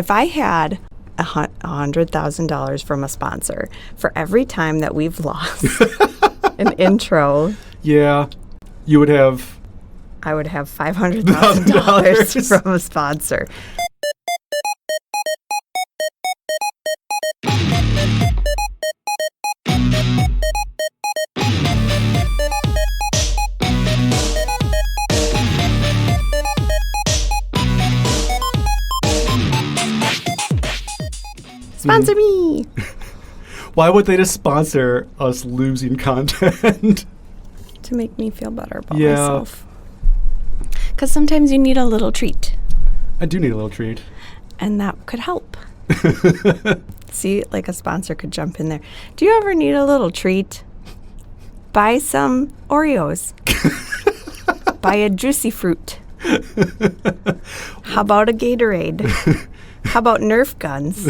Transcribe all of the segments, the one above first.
if I had $100,000 from a sponsor for every time that we've lost an intro, yeah, you would have. I would have $500,000 from a sponsor. Sponsor me! Why would they just sponsor us losing content? To make me feel better about myself. Because sometimes you need a little treat. I do need a little treat. And that could help. See, like a sponsor could jump in there. Do you ever need a little treat? Buy some Oreos. Buy a juicy fruit. How about a Gatorade? How about Nerf guns?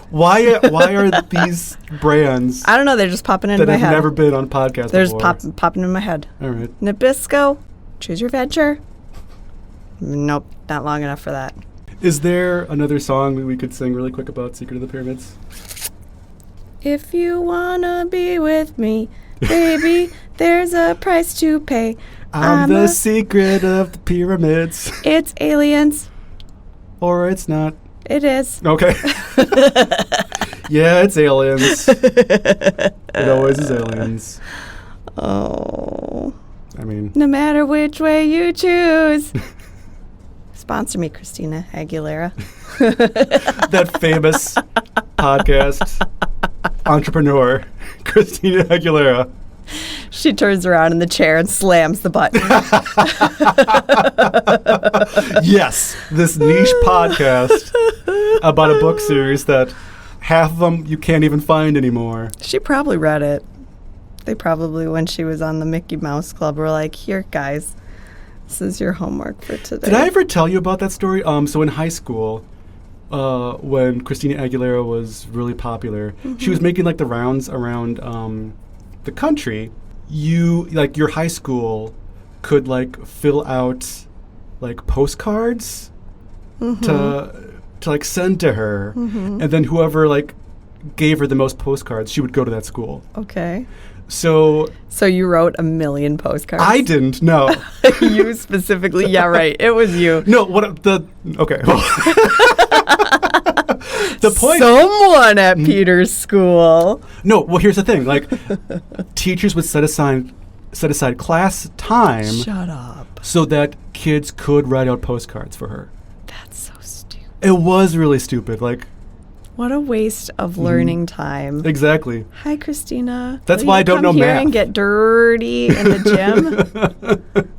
Why are these brands? I don't know. They're just popping into my head. That have never been on podcasts They're before. just popping in my head. All right. Nabisco, choose your venture. Nope, not long enough for that. Is there another song that we could sing really quick about Secret of the Pyramids? If you wanna be with me, baby, there's a price to pay. I'm the secret of the pyramids. It's aliens. Or it's not. It is. Okay. Yeah, it's aliens. It always is aliens. Oh. I mean. No matter which way you choose. Sponsor me, Christina Aguilera. That famous podcast entrepreneur, Christina Aguilera. She turns around in the chair and slams the button. Yes, this niche podcast about a book series that half of them you can't even find anymore. She probably read it. They probably, when she was on the Mickey Mouse Club, were like, here, guys, this is your homework for today. Did I ever tell you about that story? So in high school, when Christina Aguilera was really popular, she was making like the rounds around the country. Your high school could like fill out like postcards to like send to her, and then whoever like gave her the most postcards, she would go to that school. Okay. So you wrote 1 million postcards? I didn't, no. You specifically? Yeah, right. It was you. No, okay. The point. Someone at Peter's school. No, well, here's the thing. Like, teachers would set aside class time. Shut up. So that kids could write out postcards for her. That's so stupid. It was really stupid. Like, what a waste of learning time. Exactly. Hi, Christina. That's why I don't know math. Come here math. and get dirty in the gym.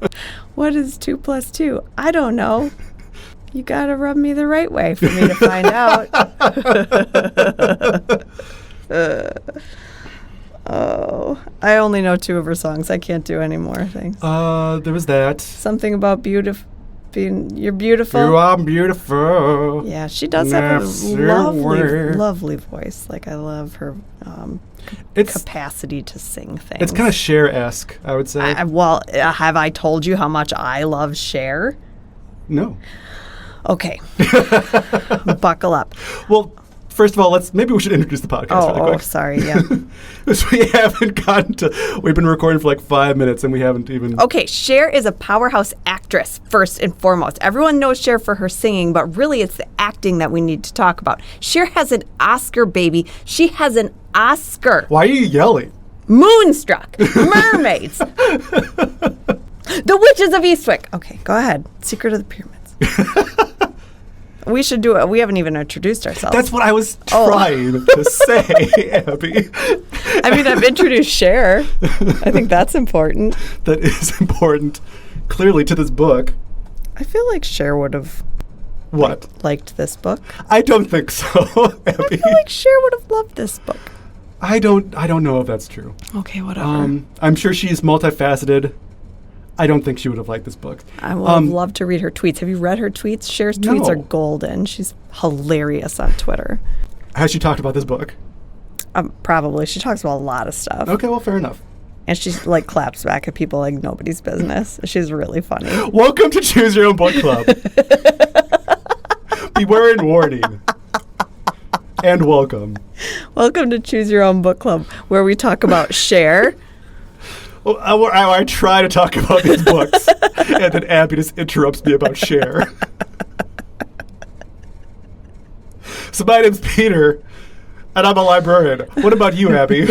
What is 2 + 2? I don't know. You got to rub me the right way for me to find out. I only know 2 of her songs. I can't do any more things. There was that. Something about you're beautiful. You are beautiful. Yeah, she does have a lovely voice. Like, I love her capacity to sing things. It's kind of Cher-esque, I would say. Have I told you how much I love Cher? No. Okay. Buckle up. Well, first of all, maybe we should introduce the podcast really quick. Oh, sorry, yeah. Because we haven't we've been recording for like 5 minutes and we haven't even... Okay, Cher is a powerhouse actress, first and foremost. Everyone knows Cher for her singing, but really it's the acting that we need to talk about. Cher has an Oscar, baby. She has an Oscar. Why are you yelling? Moonstruck. Mermaids. The Witches of Eastwick. Okay, go ahead. Secret of the Pyramids. We should do it. We haven't even introduced ourselves. That's what I was trying to say, Abby. I mean, I've introduced Cher. I think that's important. That is important, clearly, to this book. I feel like Cher would have liked this book. I don't think so, Abby. I feel like Cher would have loved this book. I don't know if that's true. Okay, whatever. I'm sure she's multifaceted. I don't think she would have liked this book. I would have loved to read her tweets. Have you read her tweets? Cher's tweets are golden. She's hilarious on Twitter. Has she talked about this book? Probably. She talks about a lot of stuff. Okay, well, fair enough. And she like claps back at people like nobody's business. She's really funny. Welcome to Choose Your Own Book Club. Beware and warning. And welcome. Welcome to Choose Your Own Book Club, where we talk about share. Well, I try to talk about these books, and then Abby just interrupts me about share. So my name's Peter, and I'm a librarian. What about you, Abby?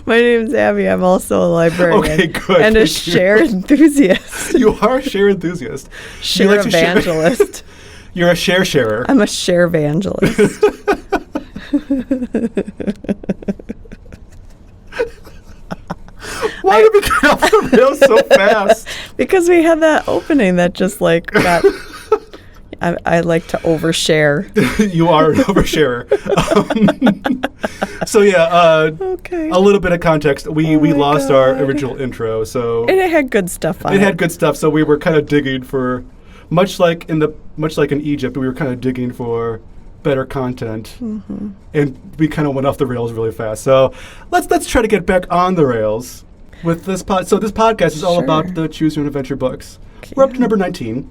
My name's Abby. I'm also a librarian. Okay, good. And a Thank you. share enthusiast. You are a share enthusiast. You Share like to share- evangelist. You're a sharer. I'm a share evangelist. Why did we get off the rails so fast? Because we had that opening that just like got... I like to overshare. You are an oversharer. So yeah, Okay. a little bit of context. We my lost our God. original intro, so And it had good stuff on it. it had good stuff. So we were kind of digging for, much like in Egypt, we were kind of digging for better content, and we kind of went off the rails really fast. So let's try to get back on the rails with this pod. So this podcast is all Sure. about the Choose Your Own Adventure books. We're up to Yeah. number 19,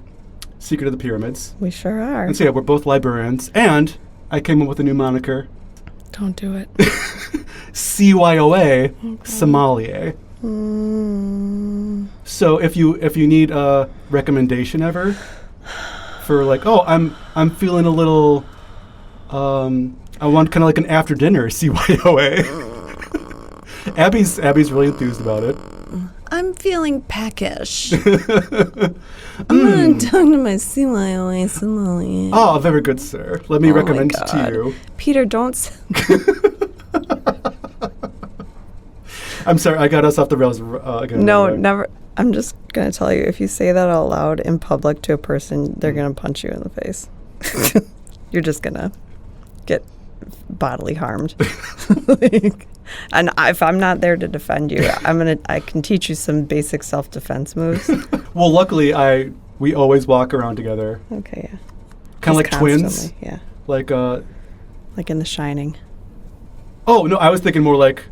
Secret of the Pyramids. We sure are. And so yeah, we're both librarians, and I came up with a new moniker, Don't do it. CYOA, sommelier. Mm. So if you need a recommendation ever for like, oh, I'm feeling a little, I want kind of like an after dinner CYOA. Abby's really enthused about it. I'm feeling peckish. I'm going to talk to my CYOA sommelier. Oh, very good, sir. Let me Oh my recommend to God. you. Peter, don't... I'm sorry, I got us off the rails again. No, by the way. never. I'm just going to tell you, if you say that out loud in public to a person, they're going to punch you in the face. You're just going to get bodily harmed. And if I'm not there to defend you, I can teach you some basic self-defense moves. Well, luckily, we always walk around together, Okay, yeah. kind of like Just twins. constantly, Yeah. Like, Like in The Shining. oh no, I was thinking more like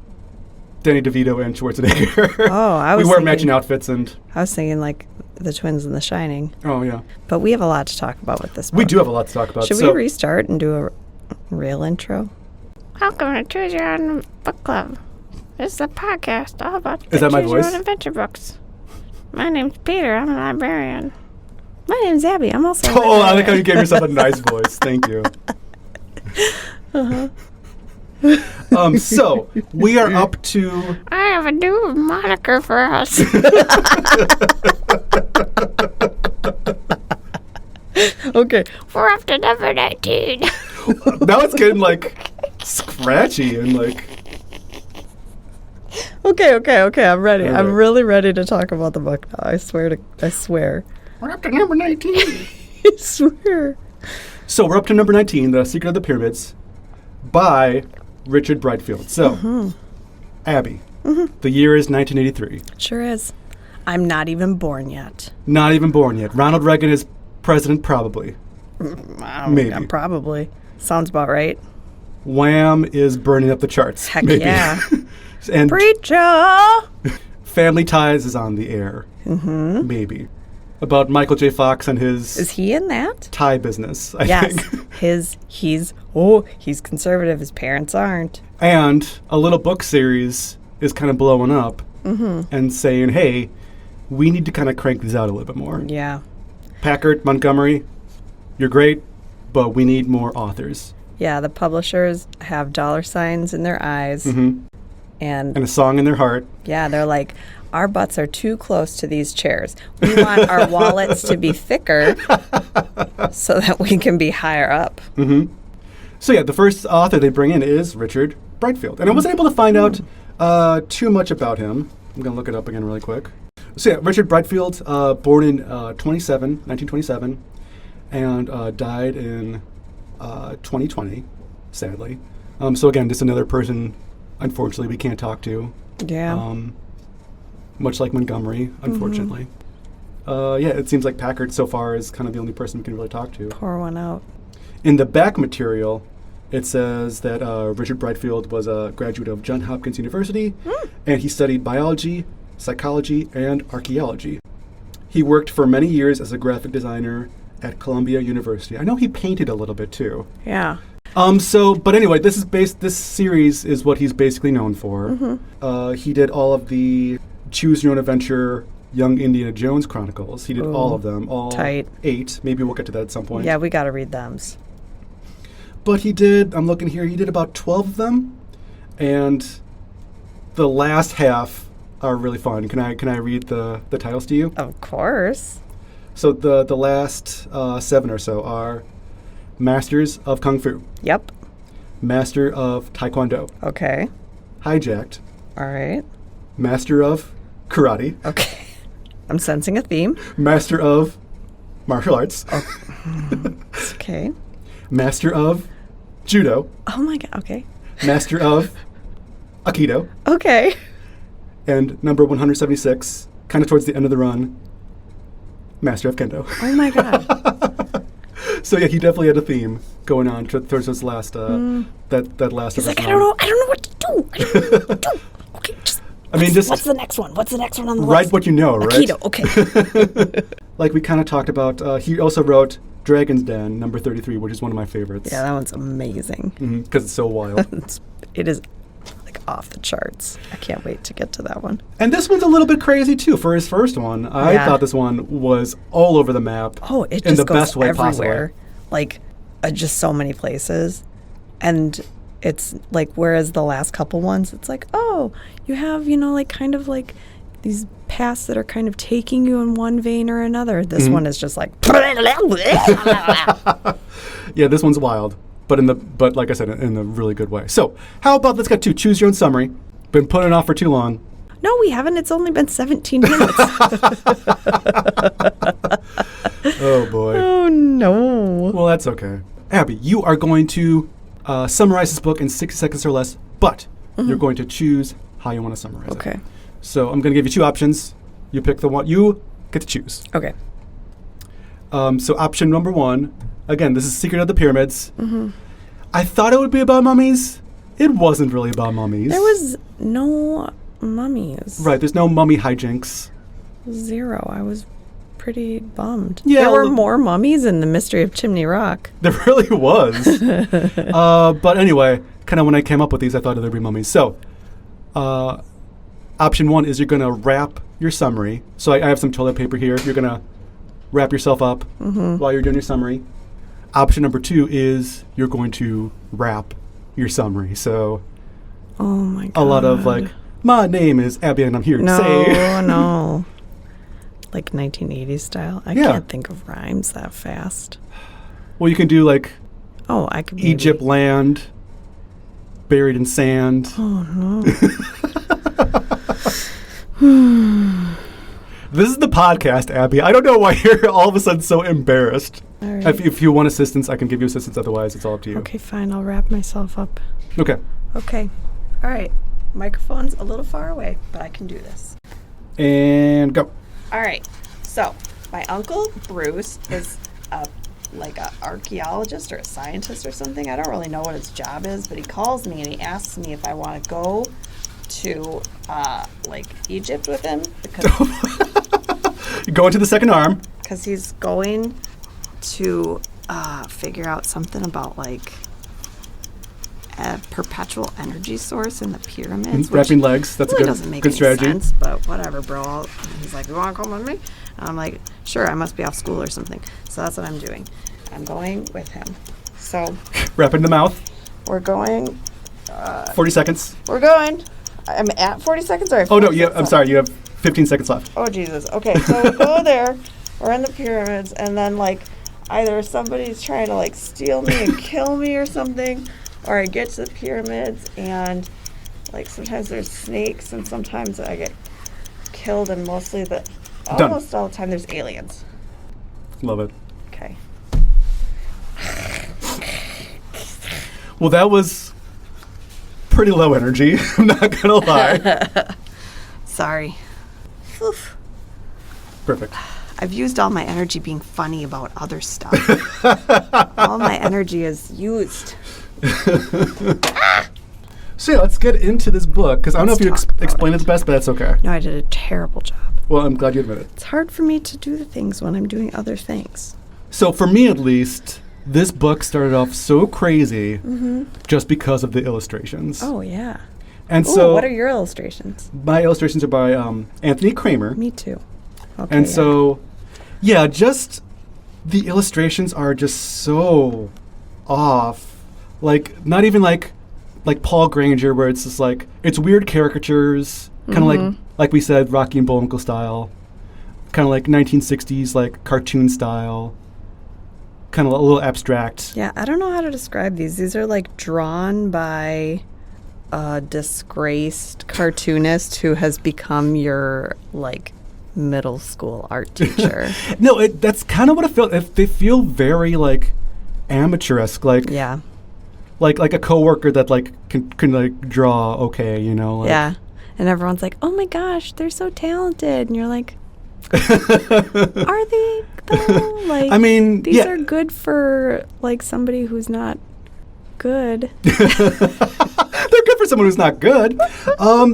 Danny DeVito and Schwarzenegger. Oh, I was we wear thinking- matching outfits, and I was thinking like the twins in The Shining. oh yeah, But we have a lot to talk about with this book. we do have a lot to talk about. Should so, we restart and do a real intro? Welcome to Choose Your Own Book Club. This is a podcast all about Is that my Choose Your voice? Own Adventure books. My name's Peter. I'm a librarian. My name's Abby. I'm also. a Oh, I like how librarian. you gave yourself a nice voice. Thank you. So we are up to I have a new moniker for us. Okay. We're up to number 19. now it's getting like scratchy and like Okay. I'm ready. All I'm right. really ready to talk about the book now. I swear. we're up to number 19. I swear. So we're up to number 19, The Secret of the Pyramids, by Richard Brightfield. So, Abby, the year is 1983. Sure is. I'm not even born yet. Not even born yet. Ronald Reagan is president, probably. Maybe. Yeah, probably. Sounds about right. Wham is burning up the charts. Heck maybe. yeah. And Preacher. Family Ties is on the air. Maybe. About Michael J. Fox and his Is he in that? tie business, I Yes. think. He's conservative. His parents aren't. And a little book series is kind of blowing up and saying, hey, we need to kind of crank these out a little bit more. Yeah. Packard, Montgomery, you're great, but we need more authors. Yeah, the publishers have dollar signs in their eyes. And And a song in their heart. yeah, they're like, our butts are too close to these chairs. We want our wallets to be thicker so that we can be higher up. So yeah, the first author they bring in is Richard Brightfield. And I wasn't able to find out too much about him. I'm going to look it up again really quick. So yeah, Richard Brightfield, born in 1927, and died in 2020, sadly. So again, just another person, unfortunately, we can't talk to. Yeah. Much like Montgomery, unfortunately. Yeah, it seems like Packard so far is kind of the only person we can really talk to. Pour one out. In the back material, it says that Richard Brightfield was a graduate of Johns Hopkins University, and he studied biology, psychology, and archaeology. He worked for many years as a graphic designer at Columbia University. I know he painted a little bit too. Yeah. But anyway, this series is what he's basically known for. He did all of the Choose Your Own Adventure Young Indiana Jones Chronicles. He did all of them, all tight. 8. Maybe we'll get to that at some point. Yeah, we got to read them. But he did, I'm looking here, he did about 12 of them. And the last half are really fun. Can I read the titles to you? Of course. So the last 7 or so are Masters of Kung Fu. Yep. Master of Taekwondo. Okay. Hijacked. All right. Master of Karate. Okay. I'm sensing a theme. Master of Martial Arts. Okay. Master of Judo. Oh my God. Okay. Master of Aikido. Okay. And number 176, kind of towards the end of the run, Master of Kendo. Oh my God. So yeah, he definitely had a theme going on towards his last that last. He's like, I don't know what to do. I don't know what to do. Okay, what's the next one? What's the next one on the list? Write what you know, right? Aikido. Okay. Like we kind of talked about, he also wrote Dragon's Den, number 33, which is one of my favorites. Yeah, that one's amazing. Because it's so wild. It is like off the charts. I can't wait to get to that one. And this one's a little bit crazy too. For his first one, I thought this one was all over the map. Oh, it in just the goes best way everywhere. possible. Like just so many places. And it's like, whereas the last couple ones, it's like, oh, you have, like kind of like these paths that are kind of taking you in one vein or another. This one is just like yeah, this one's wild, but like I said, in a really good way. So how about let's get to choose your own summary. Been putting it off for too long. No, we haven't. It's only been 17 minutes. Oh boy. Oh no. Well, that's okay. Abby, you are going to summarize this book in 60 seconds or less, but you're going to choose how you want to summarize it. Okay. So I'm going to give you 2 options. You pick the one you get to choose. Okay. So option number 1, again, this is Secret of the Pyramids. I thought it would be about mummies. It wasn't really about mummies. There was no mummies. Right, there's no mummy hijinks. 0. I was pretty bummed. Yeah, there were more mummies in The Mystery of Chimney Rock. There really was. But anyway, kind of when I came up with these, I thought there'd be mummies. So option 1 is you're going to wrap your summary. So I have some toilet paper here. You're going to wrap yourself up while you're doing your summary. Option number 2 is you're going to wrap your summary. So Oh my God. a lot of like, my name is Abby and I'm here to say. No. Like 1980s style. I can't think of rhymes that fast. Well, you can do like I could Egypt land, buried in sand. Oh no. This is the podcast, Abby. I don't know why you're all of a sudden so embarrassed. All right. If you want assistance, I can give you assistance. Otherwise, it's all up to you. Okay, fine. I'll wrap myself up. Okay. Okay. All right. Microphone's a little far away, but I can do this. And go. All right. So, my uncle Bruce is like an archaeologist or a scientist or something. I don't really know what his job is, but he calls me and he asks me if I want to go to like Egypt with him You go into the second arm. because he's going to figure out something about like a perpetual energy source in the pyramids. Wrapping legs. That's really a doesn't make good any strategy. sense, but whatever, bro. He's like, you want to come with me? And I'm like, sure, I must be off school or something. So that's what I'm doing. I'm going with him. So Wrapping the mouth. we're going. 40 seconds. We're going. I'm at 40 seconds. Or Oh, no. I'm sorry. You have 15 seconds left. Oh, Jesus. Okay, so we go there. We're in the pyramids, and then, like, either somebody's trying to, like, steal me and kill me or something, or I get to the pyramids, and, like, sometimes there's snakes, and sometimes I get killed, and almost all the time there's aliens. Love it. Okay. Well, that was pretty low energy. I'm not going to lie. Sorry. Oof. Perfect. I've used all my energy being funny about other stuff. All my energy is used. So yeah, let's get into this book, because I don't know if you Let's talk about explained it the best, but that's okay. No, I did a terrible job. Well, I'm glad you admit it. It's hard for me to do the things when I'm doing other things. So for me, at least, This book started off so crazy just because of the illustrations. Oh, yeah. And Ooh, so what are your illustrations? my illustrations are by Anthony Kramer. Me too. Okay, And so, yeah, just the illustrations are just so off. Like, not even like Paul Granger, where it's just like, it's weird caricatures, kind of like we said, Rocky and Bullwinkle style, kind of like 1960s, like cartoon style, kind of a little abstract. Yeah, I don't know how to describe these. These are like drawn by a disgraced cartoonist who has become your like middle school art teacher. No, that's kind of what it felt. They feel very like amateur-esque, like Yeah. like a coworker that like can like draw okay, you know. Like. Yeah. And everyone's like, "Oh my gosh, they're so talented." And you're like, "Are they though?" Like, I mean, these yeah. are good for like somebody who's not good. They're good for someone who's not good.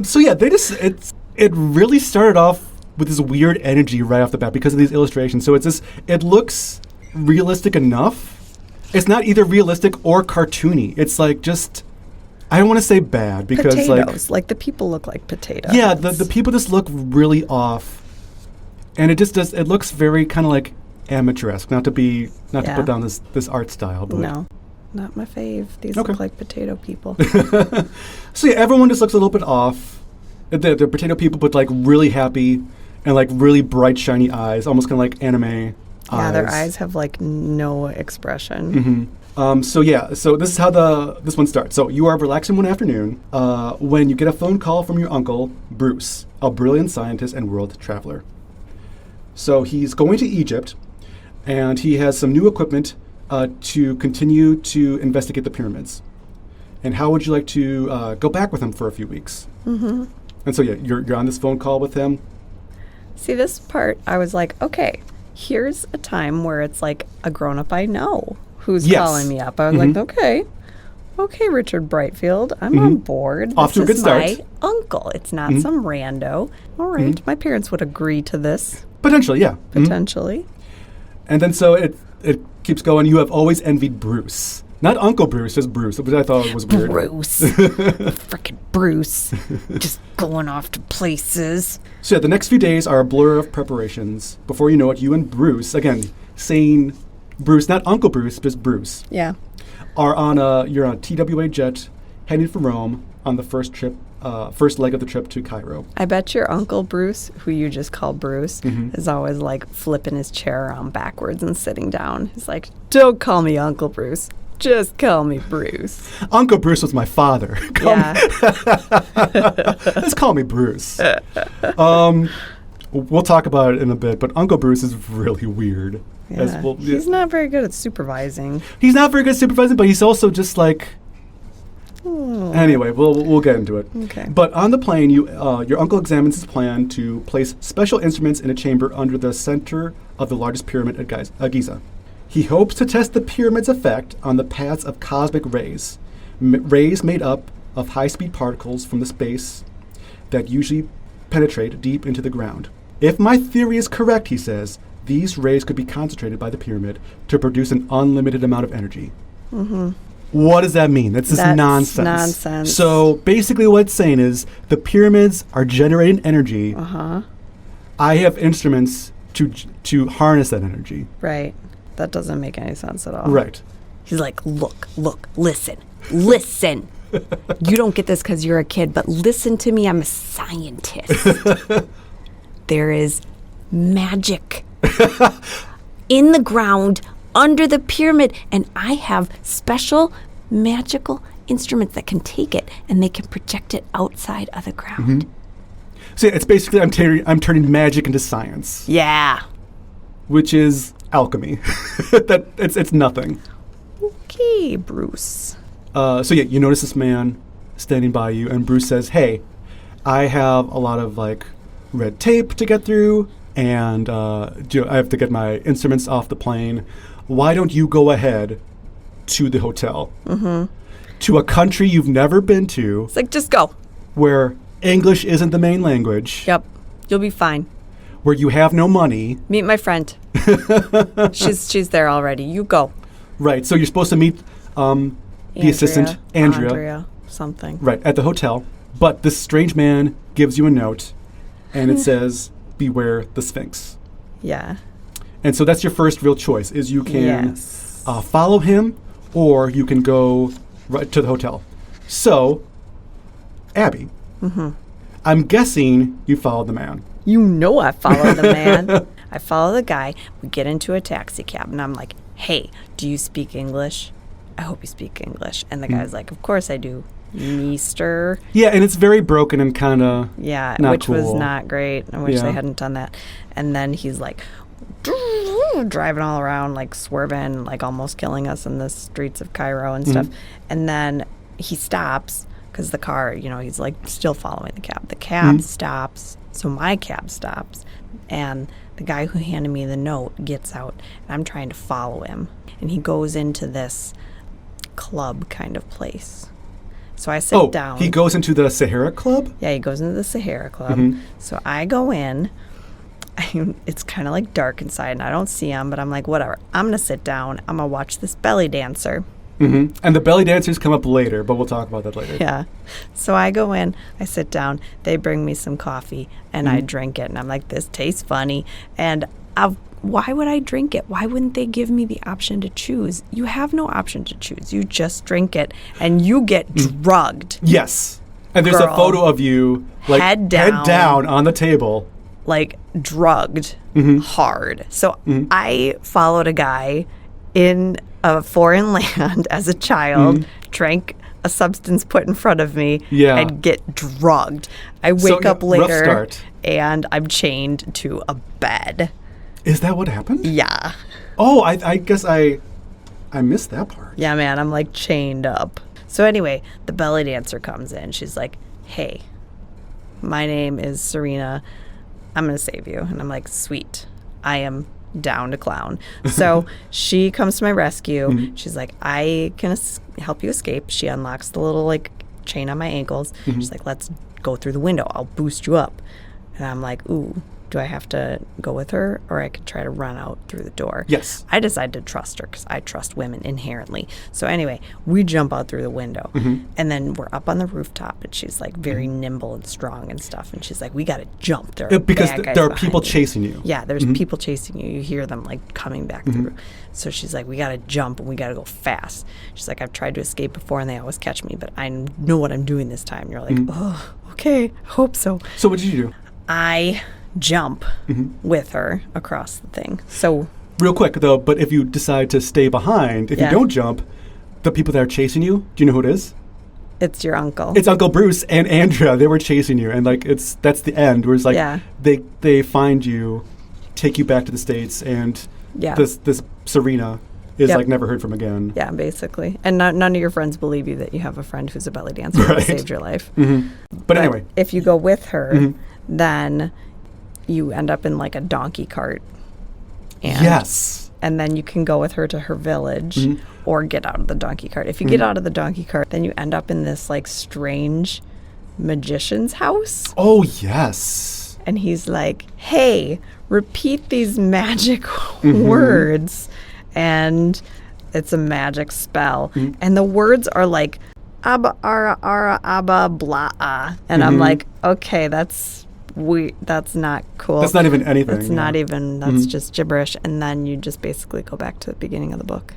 So yeah, it really started off with this weird energy right off the bat because of these illustrations. So it looks realistic enough. It's not either realistic or cartoony. It's like just, I don't want to say bad because Potatoes. Like the people look like potatoes. yeah, the people just look really off, and it looks very kind of like amateur-esque. Not to put down this art style, but No, not my fave. These Okay. look like potato people. So yeah, everyone just looks a little bit off. They're potato people, but like really happy and like really bright, shiny eyes, almost kind of like anime. Yeah, their eyes have like no expression. So this is how this one starts. So you are relaxing one afternoon when you get a phone call from your uncle, Bruce, a brilliant scientist and world traveler. So he's going to Egypt, and he has some new equipment to continue to investigate the pyramids. And how would you like to go back with him for a few weeks? And so yeah, you're on this phone call with him. See, this part, I was like, okay, here's a time where it's like a grown-up I know who's Yes. calling me up. I was like, okay, Richard Brightfield, I'm on board. Off to a good start. This is my uncle. It's not some rando. All right, my parents would agree to this, Potentially, yeah. potentially. And then so it keeps going. You have always envied Bruce. Not Uncle Bruce, just Bruce, which I thought was weird. Bruce. Frickin' Bruce. Just going off to places. So yeah, the next few days are a blur of preparations. Before you know it, you and Bruce, again, saying Bruce, not Uncle Bruce, just Bruce, Yeah. you're on a TWA jet heading for Rome on the first leg of the trip to Cairo. I bet your Uncle Bruce, who you just call Bruce, is always like flipping his chair around backwards and sitting down. He's like, "Don't call me Uncle Bruce. Just call me Bruce." Uncle Bruce was my father. Let's call me Bruce. We'll talk about it in a bit, but Uncle Bruce is really weird. Yeah. He's not very good at supervising. He's not very good at supervising, but he's also just like. Anyway, we'll get into it. Okay. But on the plane, your uncle examines his plan to place special instruments in a chamber under the center of the largest pyramid at Giza. He hopes to test the pyramid's effect on the paths of cosmic rays, rays made up of high-speed particles from the space that usually penetrate deep into the ground. If my theory is correct, he says, these rays could be concentrated by the pyramid to produce an unlimited amount of energy. What does that mean? That's nonsense. So basically what it's saying is the pyramids are generating energy. I have instruments to harness that energy. Right. That doesn't make any sense at all. Right. He's like, look, listen. You don't get this because you're a kid, but listen to me. I'm a scientist. There is magic in the ground under the pyramid, and I have special magical instruments that can take it and they can project it outside of the ground. So it's basically I'm turning magic into science. Yeah. Which is alchemy. That it's nothing. Okay, Bruce. So yeah, you notice this man standing by you, and Bruce says, "Hey, I have a lot of like red tape to get through, and I have to get my instruments off the plane. Why don't you go ahead to the hotel, to a country you've never been to, It's like, just go. where English isn't the main language, Yep. You'll be fine. where you have no money." Meet my friend. She's there already. You go. Right. So you're supposed to meet the assistant, Andrea. Something. Right, at the hotel. But this strange man gives you a note, and it says, beware the Sphinx. Yeah. And so that's your first real choice, is you can Yes. follow him, or you can go right to the hotel. So, Abby, I'm guessing you followed the man. You know I follow the man. I follow the guy. We get into a taxi cab, and I'm like, hey, do you speak English? I hope you speak English. And the guy's like, of course I do, Meester. Yeah, and it's very broken and kind of Yeah, not which was cool. not great. I wish Yeah. they hadn't done that. And then he's like, driving all around, like swerving, like almost killing us in the streets of Cairo and stuff. And then he stops because the car, he's like still following the cab. The cab stops, so my cab stops, and the guy who handed me the note gets out, and I'm trying to follow him. And he goes into this club kind of place. So I sit down. He goes into the Sahara Club? Yeah, he goes into the Sahara Club. So I go in. It's kind of like dark inside, and I don't see him, but I'm like, whatever. I'm going to sit down. I'm going to watch this belly dancer. And the belly dancers come up later, but we'll talk about that later. Yeah. So I go in, I sit down, they bring me some coffee, and I drink it. And I'm like, this tastes funny. And why would I drink it? Why wouldn't they give me the option to choose? You have no option to choose. You just drink it, and you get drugged. Yes. And there's a Girl. photo of you, like, Head down. on the table. Like, drugged hard. So I followed a guy in a foreign land as a child, drank a substance put in front of me, and get drugged. I wake up rough later, start. and I'm chained to a bed. Is that what happened? Yeah. Oh, I guess I missed that part. Yeah, man, I'm like chained up. So anyway, the belly dancer comes in. She's like, hey, my name is Serena. I'm going to save you. And I'm like, sweet. I am down to clown. So she comes to my rescue. She's like, I can help you escape. She unlocks the little like chain on my ankles. She's like, let's go through the window. I'll boost you up. And I'm like, ooh, do I have to go with her, or I could try to run out through the door? Yes. I decided to trust her because I trust women inherently. So anyway, we jump out through the window, and then we're up on the rooftop, and she's like very nimble and strong and stuff. And she's like, we got to jump. There are Because bad guys there are behind people you. chasing you. Yeah, there's people chasing you. You hear them like coming back through. So she's like, we got to jump and we got to go fast. She's like, I've tried to escape before and they always catch me, but I know what I'm doing this time. And you're like, oh, okay, hope so. So what did you do? I jump with her across the thing. So Real quick, though, but if you decide to stay behind, if you don't jump, the people that are chasing you, do you know who it is? it's your uncle. It's Uncle Bruce and Andrea. They were chasing you. And, like, that's the end, where it's like they find you, take you back to the States, and this Serena is, like, never heard from again. Yeah, basically. And none of your friends believe you that you have a friend who's a belly dancer who saved your life. But anyway. If you go with her, then you end up in, like, a donkey cart. And And then you can go with her to her village or get out of the donkey cart. If you get out of the donkey cart, then you end up in this, like, strange magician's house. Oh, yes. And he's like, hey, repeat these magic words. And it's a magic spell. And the words are like, Abba, ara, ara, abba, blah, ah. And I'm like, okay, that's not cool. That's not even anything. That's not even, that's just gibberish. And then you just basically go back to the beginning of the book.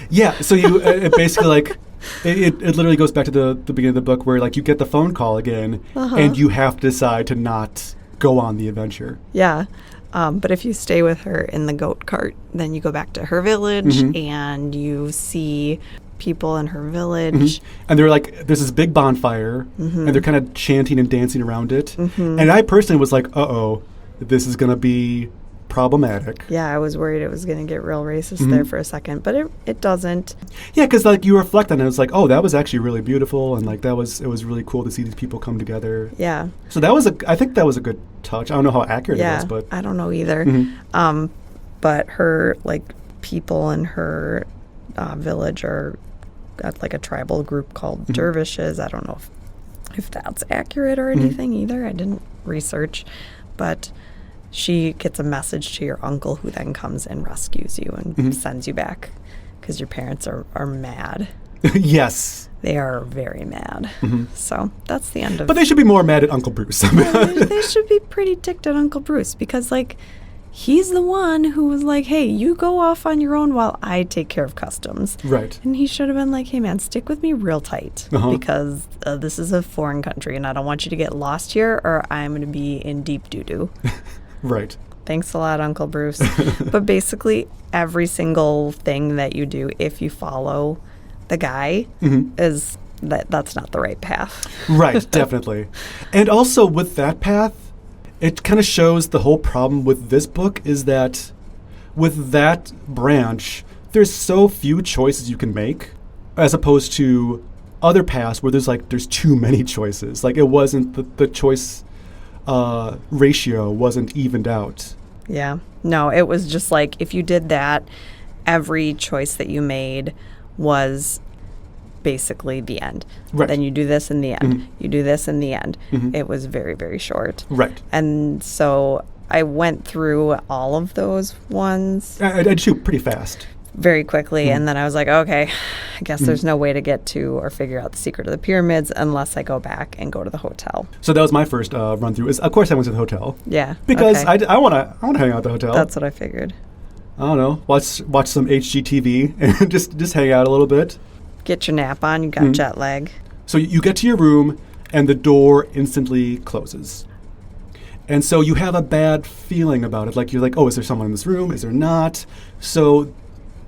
Yeah, so you it basically, like, it literally goes back to the beginning of the book where, like, you get the phone call again and you have to decide to not go on the adventure. Yeah. But if you stay with her in the goat cart, then you go back to her village and you see people in her village. And they're like, there's this big bonfire and they're kind of chanting and dancing around it. And I personally was like, uh-oh, this is going to be problematic. Yeah, I was worried it was going to get real racist there for a second, but it doesn't. Yeah, because, like, you reflect on it, it's like, oh, that was actually really beautiful, and, like, it was really cool to see these people come together. Yeah. So I think that was a good touch. I don't know how accurate it was, but I don't know either. But her, like, people in her village are like a tribal group called dervishes. I don't know if that's accurate or anything either. I didn't research, but she gets a message to your uncle, who then comes and rescues you and sends you back because your parents are mad. Yes. They are very mad. So that's the end of But they should be more mad at Uncle Bruce. they should be pretty ticked at Uncle Bruce because, like, he's the one who was like, hey, you go off on your own while I take care of customs. Right. And he should have been like, hey, man, stick with me real tight because this is a foreign country and I don't want you to get lost here or I'm going to be in deep doo-doo. Right. Thanks a lot, Uncle Bruce. But basically, every single thing that you do, if you follow the guy, is that's not the right path. Right, definitely. And also with that path, it kind of shows the whole problem with this book is that with that branch, there's so few choices you can make as opposed to other paths where there's too many choices. Like it wasn't the choice ratio wasn't evened out. Yeah. No, it was just like if you did that, every choice that you made was basically the end. Right. Then you do this in the end. You do this in the end. It was very, very short. Right. And so I went through all of those ones I did too, pretty fast. very quickly. And then I was like, okay, I guess there's no way to get to or figure out the secret of the pyramids unless I go back and go to the hotel. So that was my first run through. Of course I went to the hotel. Yeah. Because okay. I want to hang out at the hotel. That's what I figured. I don't know, watch some HGTV and just hang out a little bit. Get your nap on. You got jet lag. So you get to your room and the door instantly closes. And so you have a bad feeling about it. Like you're like, oh, is there someone in this room? Is there not? So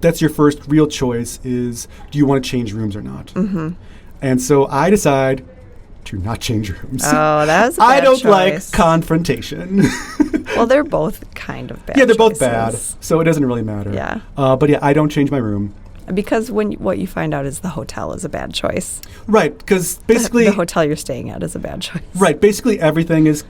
that's your first real choice is, do you want to change rooms or not? And so I decide to not change rooms. Oh, that was a bad I don't choice. like confrontation. Well, they're both kind of bad. Yeah, they're both choices. bad. So it doesn't really matter. Yeah. But yeah, I don't change my room. Because what you find out is the hotel is a bad choice. Right, because basically... The hotel you're staying at is a bad choice. Right, basically everything is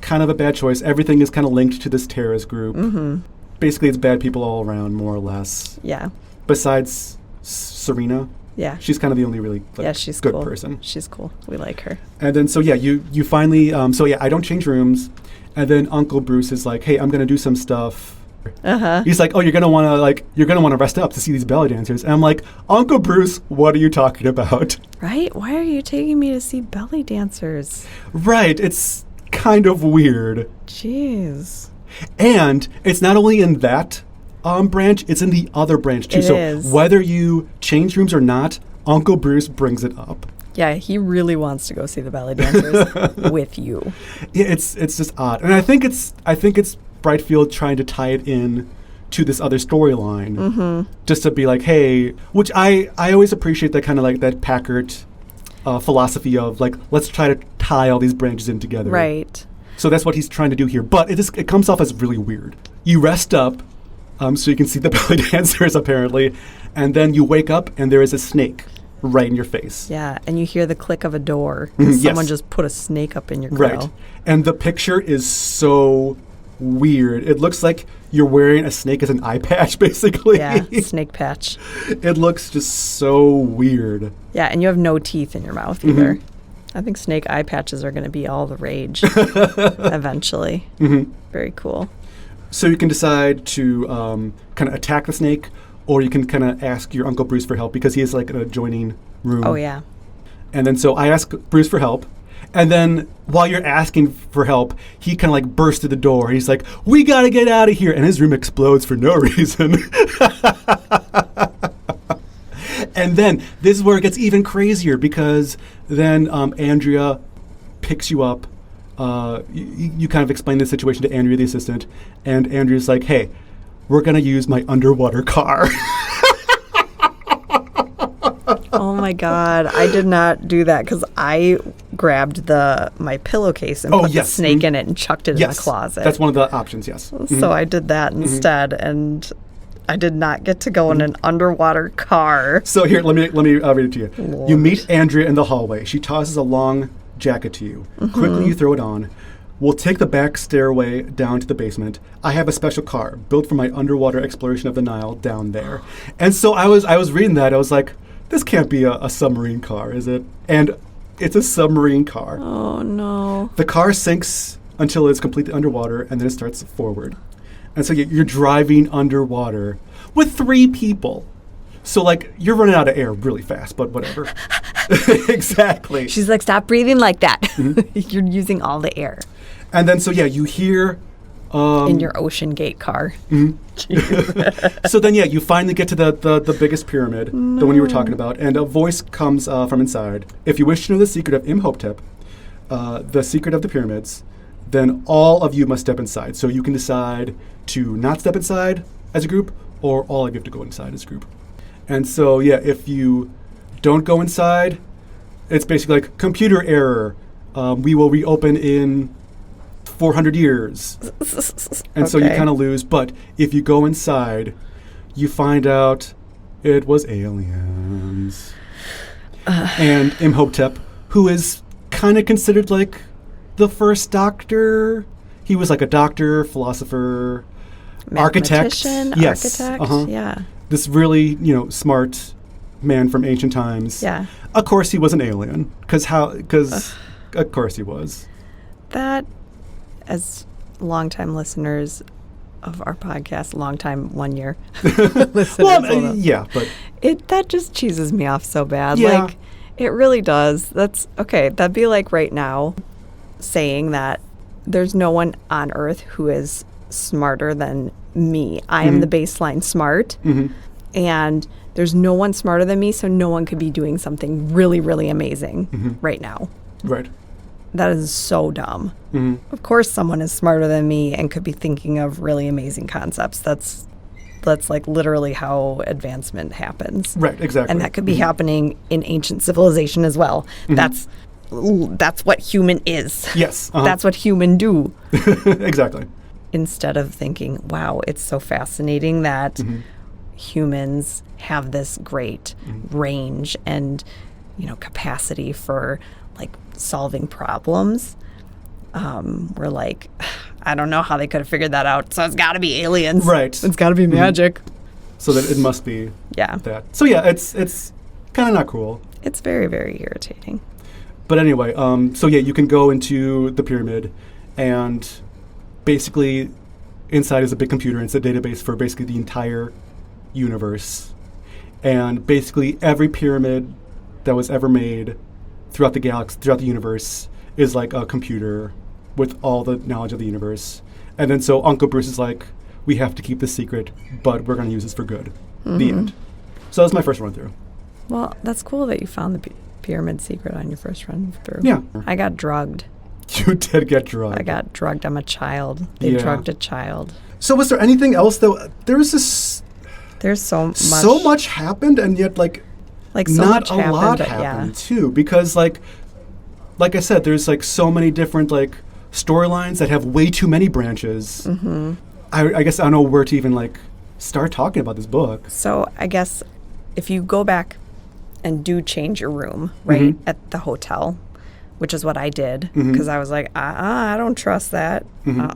kind of a bad choice. Everything is kind of linked to this terrorist group. Basically, it's bad people all around, more or less. Yeah. Besides Serena. Yeah. She's kind of the only really she's good cool. person. She's cool. We like her. And then, so yeah, you finally... I don't change rooms. And then Uncle Bruce is like, hey, I'm going to do some stuff. He's like, oh, you're gonna want to rest up to see these belly dancers. And I'm like, Uncle Bruce, what are you talking about? Right? Why are you taking me to see belly dancers? Right, it's kind of weird. Jeez. And it's not only in that branch, it's in the other branch too. It is. Whether you change rooms or not, Uncle Bruce brings it up. Yeah, he really wants to go see the belly dancers with you. Yeah, it's just odd. And I think it's Brightfield trying to tie it in to this other storyline, just to be like, hey, which I always appreciate that kind of like that Packard philosophy of like, let's try to tie all these branches in together. Right. So that's what he's trying to do here. But it comes off as really weird. You rest up so you can see the belly dancers apparently, and then you wake up and there is a snake right in your face. Yeah, and you hear the click of a door because someone Yes. just put a snake up in your grill. Right. And the picture is so weird. It looks like you're wearing a snake as an eye patch, basically. Yeah, snake patch. It looks just so weird. Yeah, and you have no teeth in your mouth either. I think snake eye patches are going to be all the rage eventually. Very cool. So you can decide to kind of attack the snake, or you can kind of ask your Uncle Bruce for help because he has like an adjoining room. Oh, yeah. And then so I ask Bruce for help. And then while you're asking for help, he kind of like bursts through the door. He's like, we got to get out of here. And his room explodes for no reason. And then this is where it gets even crazier because then Andrea picks you up. You kind of explain the situation to Andrea, the assistant. And Andrea's like, hey, we're going to use my underwater car. Oh my God. I did not do that because I grabbed my pillowcase and put the snake in it and chucked it in the closet. That's one of the options, yes. So I did that instead, and I did not get to go in an underwater car. So here, let me read it to you. Lord. You meet Andrea in the hallway. She tosses a long jacket to you. Quickly, you throw it on. We'll take the back stairway down to the basement. I have a special car built for my underwater exploration of the Nile down there. And so I was reading that. I was like, this can't be a submarine car, is it? And it's a submarine car. Oh, no. The car sinks until it's completely underwater, and then it starts forward. And so you're driving underwater with 3 people. So, like, you're running out of air really fast, but whatever. Exactly. She's like, stop breathing like that. Mm-hmm. You're using all the air. And then, so yeah, you hear... in your Ocean Gate car. So then, yeah, you finally get to the biggest pyramid, the one you were talking about, and a voice comes from inside. If you wish to know the secret of Imhotep, the secret of the pyramids, then all of you must step inside. So you can decide to not step inside as a group, or all of you have to go inside as a group. And so, yeah, if you don't go inside, it's basically like computer error. We will reopen in 400 years. And so you kind of lose. But if you go inside, you find out it was aliens. And Imhotep, who is kind of considered like the first doctor. He was like a doctor, philosopher, architect. Yes. Architect, yeah. This really, smart man from ancient times. Yeah. Of course he was an alien. Because of course he was. That, as longtime listeners of our podcast, longtime 1 year listeners. Well, yeah, but... That just cheeses me off so bad. Yeah. Like, it really does. That's, okay, that'd be like right now saying that there's no one on Earth who is smarter than me. I am the baseline smart. And there's no one smarter than me, so no one could be doing something really, really amazing right now. Right. That is so dumb. Of course someone is smarter than me and could be thinking of really amazing concepts. That's like literally how advancement happens. Right, exactly. And that could be happening in ancient civilization as well. That's what human is. Yes. That's what human do. Exactly. Instead of thinking, wow, it's so fascinating that humans have this great range and, capacity for like solving problems. We're like, I don't know how they could have figured that out. So it's got to be aliens. Right. It's got to be magic. So that it must be Yeah. that. So yeah, it's kind of not cool. It's very, very irritating. But anyway, so yeah, you can go into the pyramid, and basically inside is a big computer, and it's a database for basically the entire universe. And basically every pyramid that was ever made throughout the galaxy, throughout the universe, is like a computer with all the knowledge of the universe. And then so Uncle Bruce is like, we have to keep this secret, but we're going to use this for good. The end. So that's my first run through. Well, that's cool that you found the pyramid secret on your first run through. Yeah. I got drugged. You did get drugged. I got drugged. I'm a child. They drugged a child. So was there anything else though? There was this... There's so much. So much happened, and yet like so not much a lot happened too. Because like I said, there's like so many different like storylines that have way too many branches. I guess I don't know where to even like start talking about this book. So I guess if you go back and do change your room, right, at the hotel, which is what I did, because I was like, I don't trust that. No,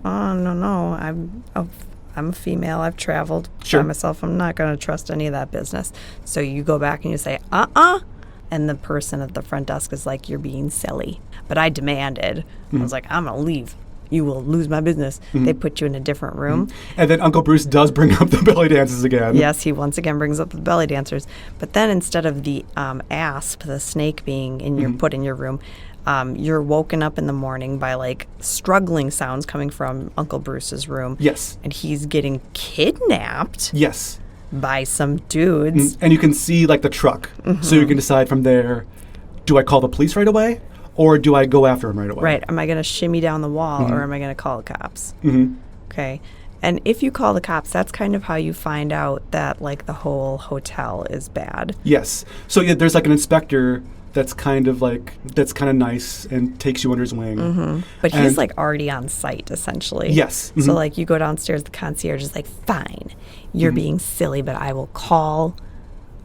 I'm a female. I've traveled by myself. I'm not going to trust any of that business. So you go back and you say, and the person at the front desk is like, you're being silly. But I demanded. I was like, I'm going to leave. You will lose my business. They put you in a different room. And then Uncle Bruce does bring up the belly dances again. Yes, he once again brings up the belly dancers. But then instead of the asp, the snake being in your put in your room, you're woken up in the morning by like struggling sounds coming from Uncle Bruce's room. Yes. And he's getting kidnapped. Yes. By some dudes. And you can see like the truck. So you can decide from there, do I call the police right away? Or do I go after him right away? Right. Am I going to shimmy down the wall or am I going to call the cops? Okay. And if you call the cops, that's kind of how you find out that like the whole hotel is bad. Yes. So yeah, there's like an inspector that's kind of nice and takes you under his wing. But he's like already on site essentially. Yes. So like you go downstairs, the concierge is like, fine, you're being silly, but I will call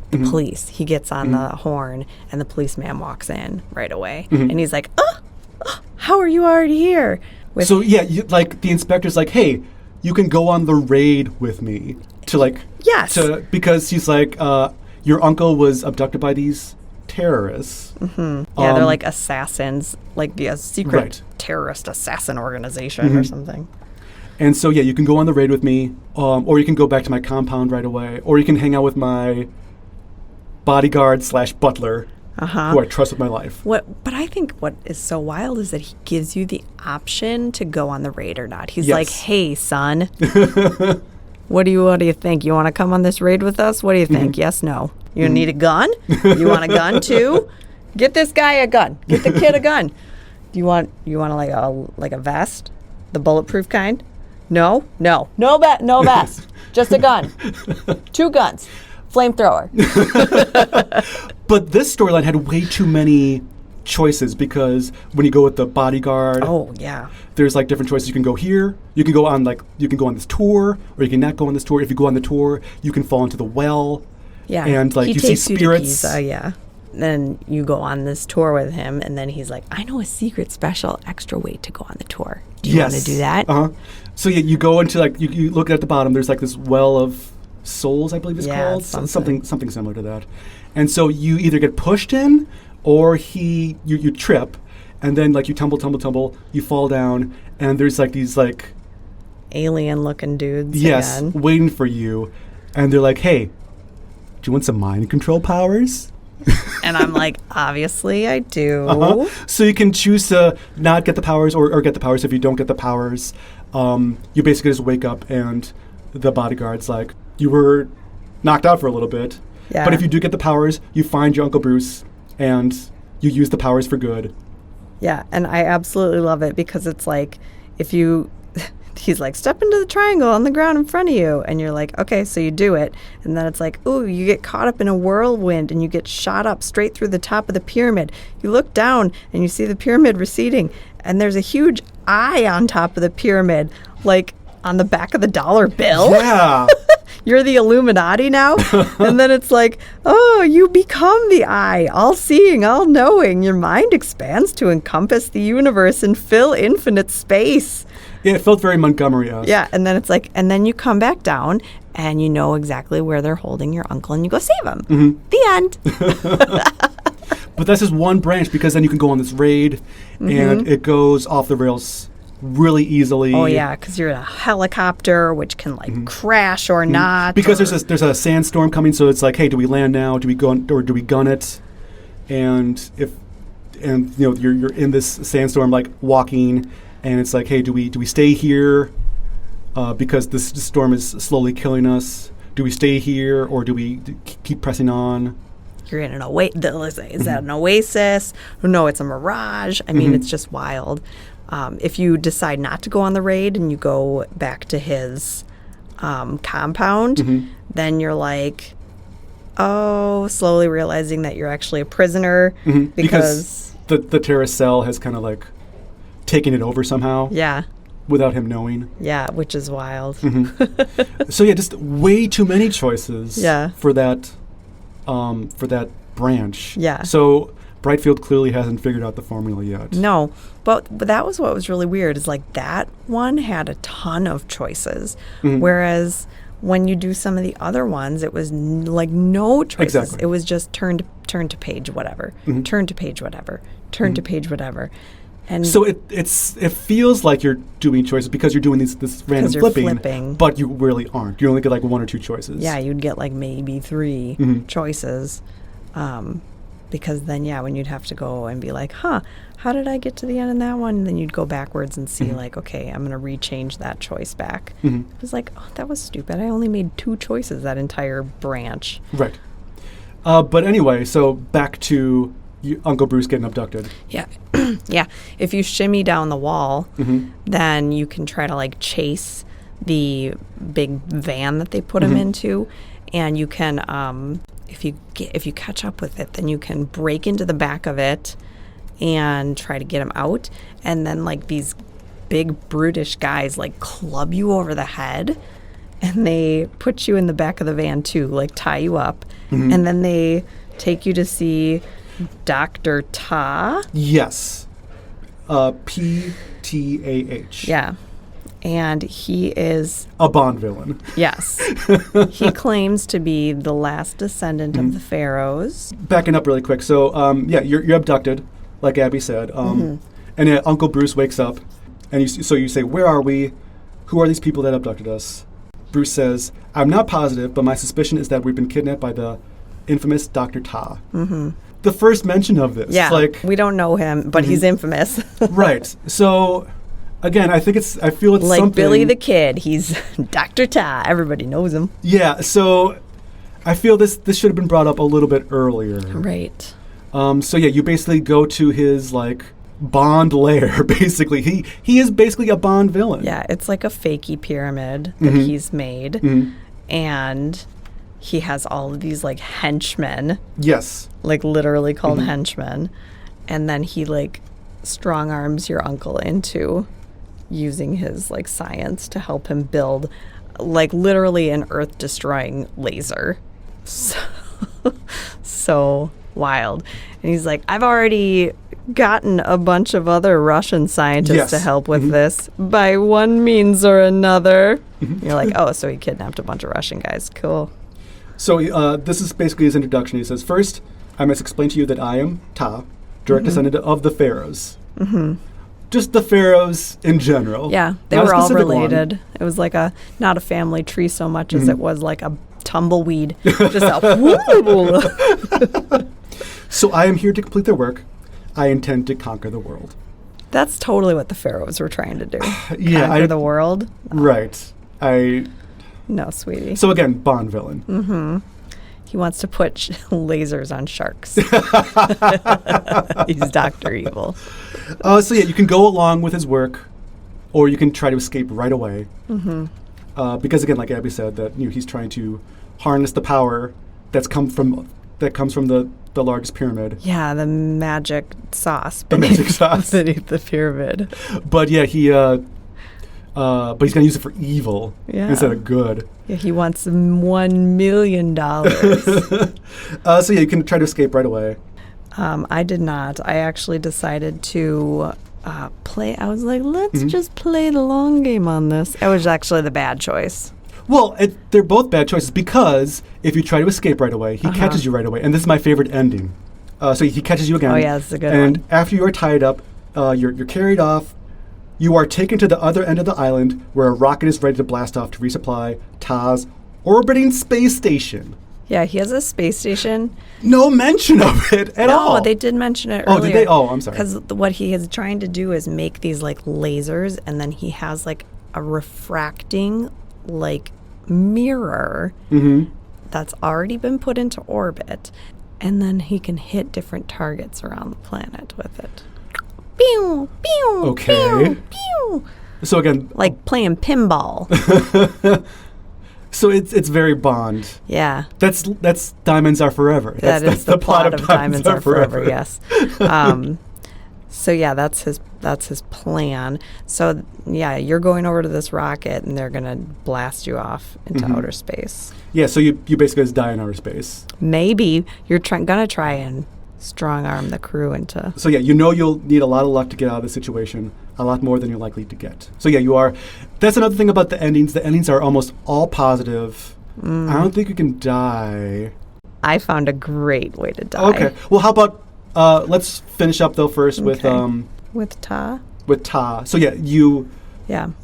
the police. He gets on the horn and the policeman walks in right away. And he's like, how are you already here? So yeah, like the inspector's like, hey, you can go on the raid with me to like... Yes. Because he's like, your uncle was abducted by these terrorists. Yeah, they're like assassins, like the secret terrorist assassin organization or something. And so yeah, you can go on the raid with me, or you can go back to my compound right away, or you can hang out with my bodyguard / butler Uh-huh. who I trust with my life. But I think what is so wild is that he gives you the option to go on the raid or not. He's Yes. like, "Hey, son, what do you think? You want to come on this raid with us? What do you think? Yes, no. You need a gun? You want a gun too? Get this guy a gun. Get the kid a gun. Do you want like a vest, the bulletproof kind? No vest, just a gun, 2 guns, flamethrower." But this storyline had way too many choices because when you go with the bodyguard, Oh yeah. there's like different choices. You can go here. You can go on this tour, or you can not go on this tour. If you go on the tour, you can fall into the well. Yeah. And like he you see takes you to spirits. Pisa, yeah. Then you go on this tour with him, and then he's like, "I know a secret special extra way to go on the tour. Do you want to do that?" Uh-huh. So yeah, you go into like you look at the bottom. There's like this well of souls, I believe it's Yeah, called. something. Something similar to that. And so you either get pushed in, or you trip, and then like you tumble, you fall down, and there's like these like Alien-looking dudes. yes again. waiting for you, and they're like, "Hey, do you want some mind control powers?" And I'm like, obviously I do. Uh-huh. So you can choose to not get the powers or get the powers. If you don't get the powers, you basically just wake up and the bodyguard's like, "You were knocked out for a little bit." Yeah. But if you do get the powers, you find your Uncle Bruce and you use the powers for good. Yeah, and I absolutely love it because it's like, if you, he's like, "Step into the triangle on the ground in front of you," and you're like, "Okay," so you do it, and then it's like, "Ooh, you get caught up in a whirlwind and you get shot up straight through the top of the pyramid. You look down and you see the pyramid receding, and there's a huge eye on top of the pyramid, like on the back of the dollar bill." Yeah. You're the Illuminati now. And then it's like, "Oh, you become the eye, all seeing, all knowing. Your mind expands to encompass the universe and fill infinite space." Yeah, it felt very Montgomery-esque. Yeah. And then it's like, and then you come back down and you know exactly where they're holding your uncle and you go save him. The end. But that's just one branch, because then you can go on this raid and it goes off the rails really easily. Oh, yeah. Because you're in a helicopter, which can like crash or not. Because there's a sandstorm coming, so it's like, hey, do we land now? Do we go or do we gun it? And you know you're in this sandstorm, like walking, and it's like, hey, do we stay here because this storm is slowly killing us? Do we stay here or do we keep pressing on? You're in an oasis. Is that an oasis? No, it's a mirage. I mean, it's just wild. If you decide not to go on the raid and you go back to his compound, then you're like, oh, slowly realizing that you're actually a prisoner because the terrorist cell has kind of like taken it over somehow. Yeah. Without him knowing. Yeah, which is wild. So yeah, just way too many choices. Yeah. For that branch. Yeah. So Brightfield clearly hasn't figured out the formula yet. No, but that was what was really weird, is like that one had a ton of choices, whereas when you do some of the other ones, it was like no choices. Exactly. It was just turn to page whatever, turn to page whatever, turn to page whatever. And so it feels like you're doing choices because you're doing this random you're flipping, flipping. but you really aren't. You only get like 1 or 2 choices. yeah, you'd get like maybe 3 choices. Because then, when you'd have to go and be like, how did I get to the end of that one? And then you'd go backwards and see like, okay, I'm going to rechange that choice back. It was like, oh, that was stupid. I only made 2 choices that entire branch. Right. But anyway, so back to Uncle Bruce getting abducted. Yeah. Yeah. If you shimmy down the wall, then you can try to like chase the big van that they put him into. And you can, if you catch up with it, then you can break into the back of it and try to get him out. And then like these big brutish guys like club you over the head, and they put you in the back of the van too, like tie you up, and then they take you to see Dr. Ta. Yes. PTAH. Yeah. And he is a Bond villain. Yes. He claims to be the last descendant of the pharaohs. Backing up really quick. So, you're abducted, like Abby said. And Uncle Bruce wakes up, and you say, "Where are we? Who are these people that abducted us?" Bruce says, "I'm not positive, but my suspicion is that we've been kidnapped by the infamous Dr. Ta. Mm-hmm. The first mention of this. Yeah, Like, we don't know him, but he's infamous. right. So, again, I feel it's like something. Billy the Kid. He's Dr. Ta. Everybody knows him. Yeah, so I feel this should have been brought up a little bit earlier. Right. So yeah, you basically go to his like Bond lair. Basically, he is basically a Bond villain. Yeah, it's like a fakey pyramid that he's made, and he has all of these like henchmen. Yes. Like literally called henchmen, and then he like strong arms your uncle into using his like science to help him build like literally an earth destroying laser. So wild. And he's like, I've already gotten a bunch of other Russian scientists to help with this by one means or another. You're like, oh, so he kidnapped a bunch of Russian guys. Cool. So this is basically his introduction. He says, first, I must explain to you that I am Ta, direct descendant of the pharaohs. Just the pharaohs in general. Yeah, they were all related. It was like not a family tree so much as it was like a tumbleweed. Just So I am here to complete their work. I intend to conquer the world. That's totally what the pharaohs were trying to do. Yeah, conquer the world. Right. No, sweetie. So again, Bond villain. He wants to put lasers on sharks. He's Dr. Evil. So yeah, you can go along with his work, or you can try to escape right away. Because again, like Abby said, that he's trying to harness the power that comes from the largest pyramid. Yeah, the magic sauce. Magic sauce beneath the pyramid. But yeah, but he's gonna use it for evil instead of good. Yeah, he wants $1 million. So yeah, you can try to escape right away. I did not. I actually decided to play. I was like, let's just play the long game on this. It was actually the bad choice. Well, they're both bad choices because if you try to escape right away, he catches you right away. And this is my favorite ending. So he catches you again. Oh, yeah, that's a good one. And after you are tied up, you're carried off. You are taken to the other end of the island where a rocket is ready to blast off to resupply Ta's orbiting space station. Yeah, he has a space station. No mention of it at all. No, they did mention it earlier. Oh, did they? Oh, I'm sorry. Because what he is trying to do is make these like lasers, and then he has like a refracting like mirror that's already been put into orbit, and then he can hit different targets around the planet with it. Pew, pew, okay. pew, pew. So again, like playing pinball. So it's very Bond. Yeah. That's Diamonds Are Forever. That's the plot of Diamonds Are Forever. Yes. So yeah, that's his plan. So yeah, you're going over to this rocket, and they're gonna blast you off into outer space. Yeah. So you basically just die in outer space. Maybe you're gonna try and strong arm the crew into. So yeah, you'll need a lot of luck to get out of the situation. A lot more than you're likely to get. So yeah, you are. That's another thing about the endings. The endings are almost all positive. I don't think you can die. I found a great way to die. Okay. Well, how about let's finish up though first with Ta. With Ta. So yeah, you go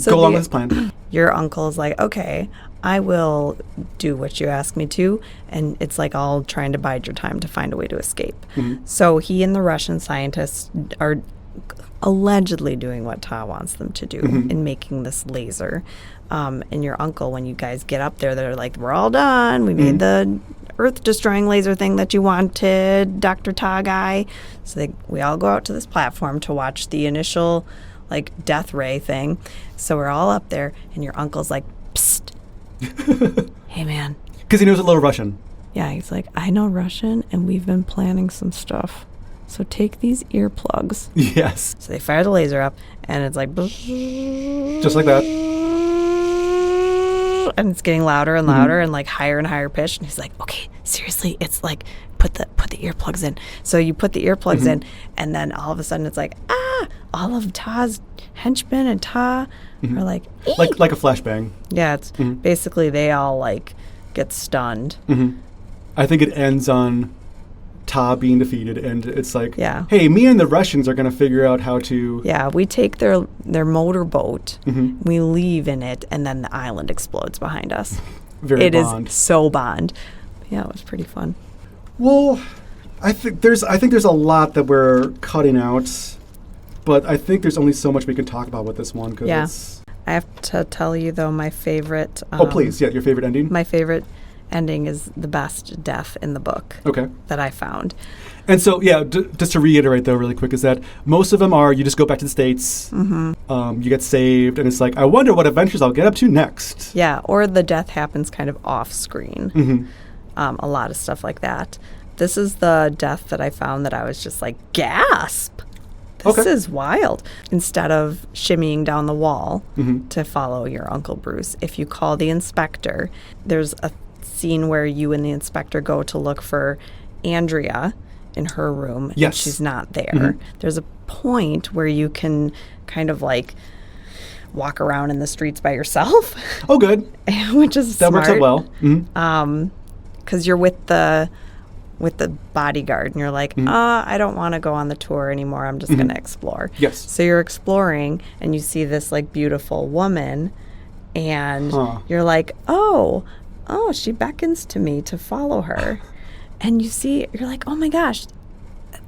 along with his plan. Your uncle is like, okay, I will do what you ask me to, and it's like all trying to bide your time to find a way to escape. So he and the Russian scientists are allegedly doing what Ta wants them to do in making this laser. And your uncle, when you guys get up there, they're like, we're all done. We made the earth-destroying laser thing that you wanted, Dr. Ta guy. So we all go out to this platform to watch the initial, like, death ray thing. So we're all up there, and your uncle's like, psst. Hey, man. Because he knows a little Russian. Yeah, he's like, I know Russian, and we've been planning some stuff. So take these earplugs. Yes. So they fire the laser up, and it's like... just like that. And it's getting louder and louder and like higher and higher pitched. And he's like, okay, seriously, it's like, put the earplugs in. So you put the earplugs in, and then all of a sudden it's like, all of Ta's henchmen and Ta are like... Like a flashbang. Yeah, it's basically they all like get stunned. I think it ends on Ta being defeated, and it's like, yeah, hey, me and the Russians are going to figure out how to... Yeah, we take their motorboat, we leave in it, and then the island explodes behind us. Very Bond. Is so Bond. Yeah, it was pretty fun. Well, I think there's a lot that we're cutting out, but I think there's only so much we can talk about with this one. Yeah. I have to tell you, though, my favorite... oh, please. Yeah, your favorite ending? My favorite ending is the best death in the book. Okay. That I found. And so, yeah, just to reiterate, though, really quick, is that most of them are you just go back to the States, you get saved, and it's like, I wonder what adventures I'll get up to next. Yeah, or the death happens kind of off screen. A lot of stuff like that. This is the death that I found that I was just like, gasp! This is wild. Instead of shimmying down the wall to follow your Uncle Bruce, if you call the inspector, there's a scene where you and the inspector go to look for Andrea in her room. Yes. And she's not there. There's a point where you can kind of like walk around in the streets by yourself. Oh, good. Which is that smart. works out well. Because you're with the bodyguard and you're like, I don't want to go on the tour anymore. I'm just going to explore. Yes. So you're exploring and you see this like beautiful woman and you're like, oh, she beckons to me to follow her. And you're like, oh my gosh,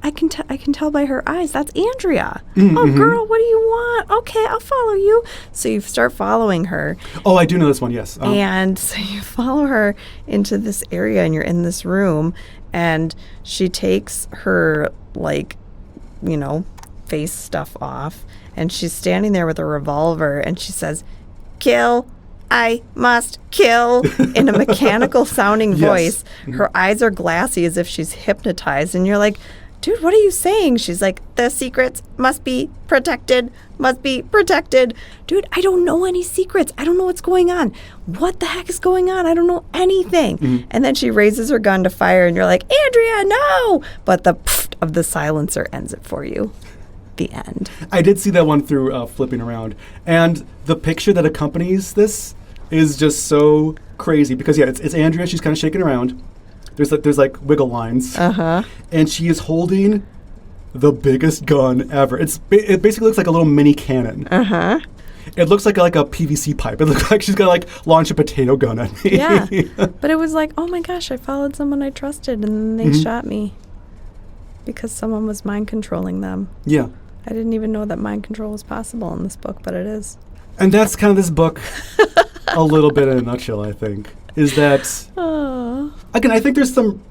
I can tell by her eyes, that's Andrea. Oh, girl, what do you want? Okay, I'll follow you. So you start following her. Oh, I do know this one, yes. And so you follow her into this area and you're in this room and she takes her, like, you know, face stuff off and she's standing there with a revolver and she says, kill, I must kill, in a mechanical sounding voice. Her eyes are glassy as if she's hypnotized and you're like, dude, what are you saying? She's like, the secrets must be protected, must be protected. Dude, I don't know any secrets. I don't know what's going on. What the heck is going on? I don't know anything. And then she raises her gun to fire and you're like, Andrea, no! But the pfft of the silencer ends it for you. The end. I did see that one through flipping around. And the picture that accompanies this is just so crazy because, yeah, it's Andrea. She's kind of shaking around. There's like wiggle lines. And she is holding the biggest gun ever. It basically looks like a little mini cannon. It looks like a PVC pipe. It looks like she's gonna like launch a potato gun at me. Yeah. But it was like, oh my gosh, I followed someone I trusted and then they shot me because someone was mind controlling them. Yeah. I didn't even know that mind control was possible in this book, but it is. And that's kind of this book a little bit in a nutshell, I think. Is that again, I think there's some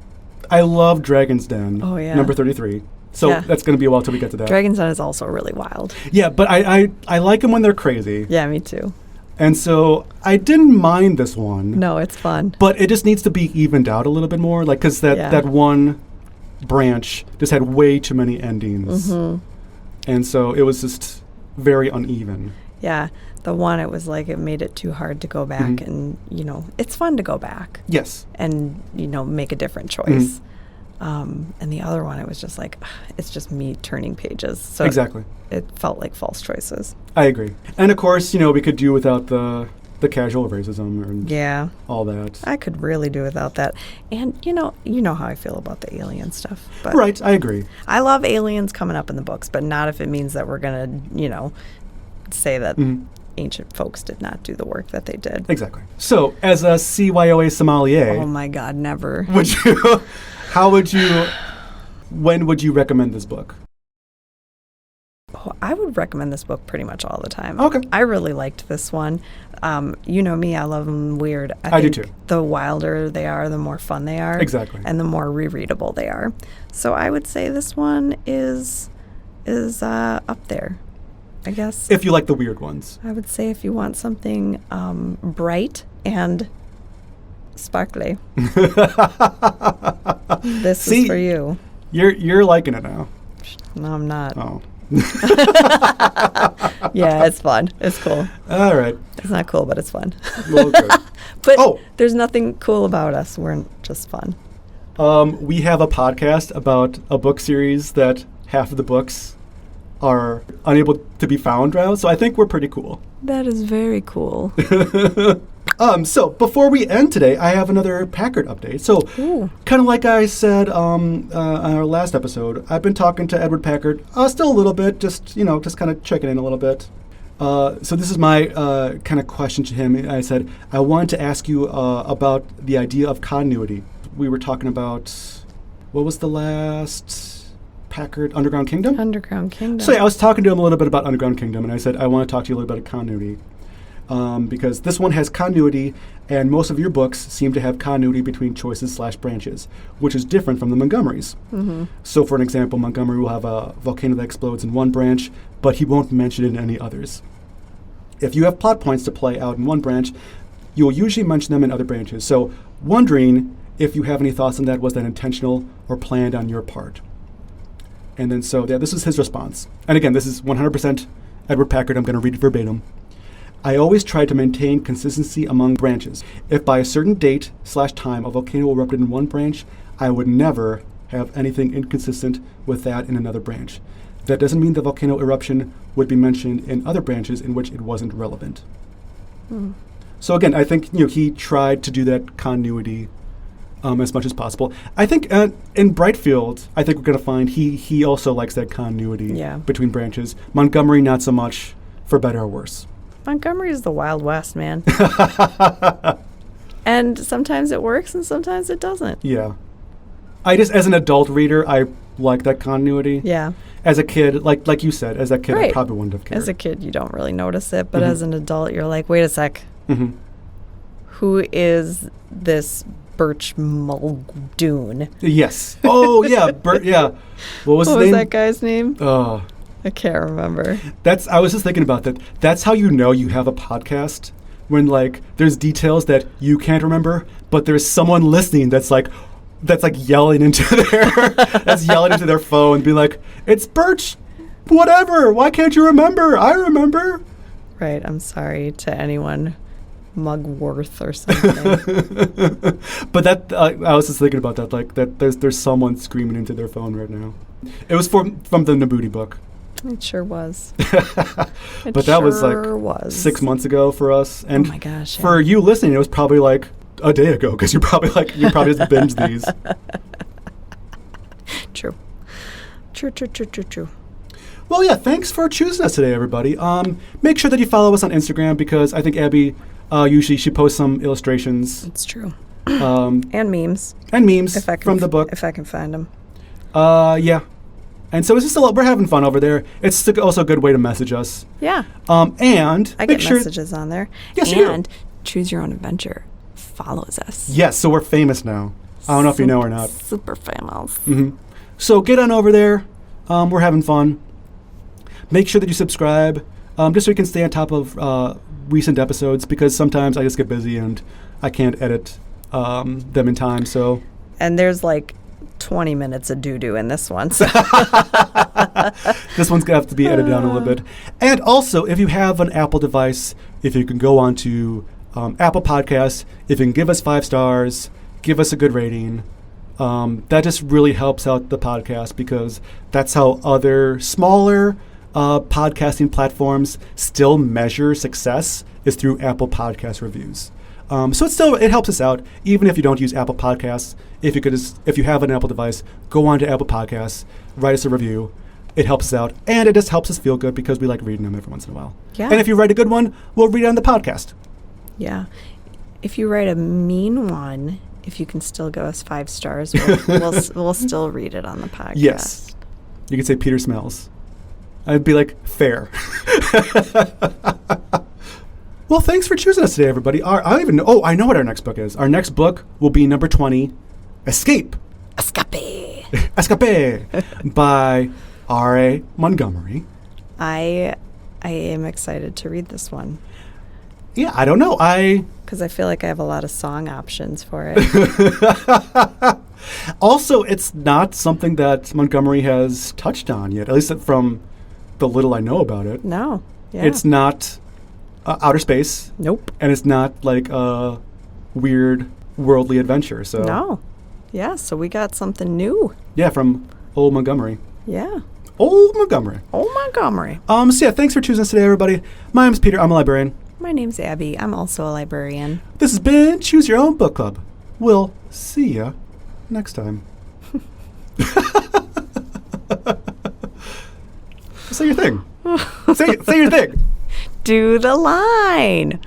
I love Dragon's Den, number 33. So that's going to be a while till we get to that. Dragon's Den is also really wild. Yeah, but I like them when they're crazy. Yeah, me too. And so I didn't mind this one. No, it's fun. But it just needs to be evened out a little bit more, like because that one branch just had way too many endings, and so it was just very uneven. Yeah. The one, it was like it made it too hard to go back and, you know, it's fun to go back. Yes. And, you know, make a different choice. And the other one, it was just like, it's just me turning pages. So exactly. It felt like false choices. I agree. And, of course, you know, we could do without the casual racism and all that. I could really do without that. And, you know how I feel about the alien stuff. But right, I agree. I love aliens coming up in the books, but not if it means that we're going to, you know, say that ancient folks did not do the work that they did. Exactly. So, as a CYOA sommelier... Oh, my God, never. When would you recommend this book? Oh, I would recommend this book pretty much all the time. Okay. I really liked this one. You know me, I love them weird. I do too. The wilder they are, the more fun they are. Exactly. And the more rereadable they are. So I would say this one is up there, I guess. If you like the weird ones. I would say if you want something bright and sparkly, this is for you. You're liking it now. No, I'm not. Oh. Yeah, it's fun. It's cool. All right. It's not cool, but it's fun. Well, good. But there's nothing cool about us. We're just fun. We have a podcast about a book series that half of the books are unable to be found now, so I think we're pretty cool. That is very cool. So before we end today, I have another Packard update. So kind of like I said on our last episode, I've been talking to Edward Packard still a little bit, just kind of checking in a little bit. So this is my kind of question to him. I said, I wanted to ask you about the idea of continuity we were talking about, what was the last Packard, Underground Kingdom? Underground Kingdom. So yeah, I was talking to him a little bit about Underground Kingdom, and I said, I want to talk to you a little bit about continuity. Because this one has continuity, and most of your books seem to have continuity between choices/branches, which is different from the Montgomerys. Mm-hmm. So for an example, Montgomery will have a volcano that explodes in one branch, but he won't mention it in any others. If you have plot points to play out in one branch, you'll usually mention them in other branches. So wondering if you have any thoughts on that, was that intentional or planned on your part? And then so, yeah, this is his response. And again, this is 100% Edward Packard. I'm going to read it verbatim. I always try to maintain consistency among branches. If by a certain date/time a volcano erupted in one branch, I would never have anything inconsistent with that in another branch. That doesn't mean the volcano eruption would be mentioned in other branches in which it wasn't relevant. So again, I think he tried to do that continuity as much as possible. I think in Brightfield, I think we're going to find he also likes that continuity between branches. Montgomery, not so much, for better or worse. Montgomery is the Wild West, man. And sometimes it works and sometimes it doesn't. Yeah. I just, as an adult reader, I like that continuity. Yeah. As a kid, like you said, as a kid, Right. I probably wouldn't have cared. As a kid, you don't really notice it, but as an adult, you're like, wait a sec. Mm-hmm. Who is this Birch Muldoon? Yes. Oh, yeah. Yeah. What was his name? that guy's name? Oh. I can't remember. I was just thinking about that. That's how you know you have a podcast, when there's details that you can't remember, but there's someone listening that's yelling into their phone, being like, "It's Birch, whatever. Why can't you remember? I remember." Right. I'm sorry to anyone, Mugworth or something. But that I was just thinking about that. There's someone screaming into their phone right now. It was from the Nabuti book. It sure was. But that was 6 months ago for us, and oh my gosh, for you listening, it was probably a day ago, because you probably just binged these. True. Well, yeah, thanks for choosing us today, everybody. Make sure that you follow us on Instagram, because I think Abby usually she posts some illustrations. It's true. And memes. From the book. If I can find them. Yeah. And so it's just we're having fun over there. It's also a good way to message us. Yeah. And I get messages on there. Yes, and Choose Your Own Adventure follows us. Yes, so we're famous now. I don't know if you know or not. Super famous. Mm-hmm. So get on over there. We're having fun. Make sure that you subscribe, just so you can stay on top of recent episodes, because sometimes I just get busy and I can't edit them in time. So. And there's 20 minutes of doo-doo in this one. So. This one's going to have to be edited down a little bit. And also, if you have an Apple device, if you can go on to Apple Podcasts, if you can give us 5 stars, give us a good rating, that just really helps out the podcast, because that's how other smaller podcasting platforms still measure success, is through Apple Podcast reviews. So it helps us out, even if you don't use Apple Podcasts. If you have an Apple device, go on to Apple Podcasts, write us a review. It helps us out, and it just helps us feel good, because we like reading them every once in a while. Yeah. And if you write a good one, we'll read it on the podcast. Yeah. If you write a mean one, if you can still give us 5 stars, we'll still read it on the podcast. Yes. You can say Peter smells. I'd be like, fair. Well, thanks for choosing us today, everybody. I don't even know. Oh, I know what our next book is. Our next book will be number 20, Escape. Escape by R.A. Montgomery. I am excited to read this one. Yeah, I don't know. Because I feel like I have a lot of song options for it. Also, it's not something that Montgomery has touched on yet, at least from the little I know about it. No. Yeah. It's not outer space. Nope. And it's not a weird worldly adventure. So no. Yeah, so we got something new. Yeah, from old Montgomery. Yeah. Old Montgomery. So yeah, thanks for choosing us today, everybody. My name's Peter. I'm a librarian. My name's Abby. I'm also a librarian. This has been Choose Your Own Book Club. We'll see ya next time. Say your thing. Say your thing. Do the line.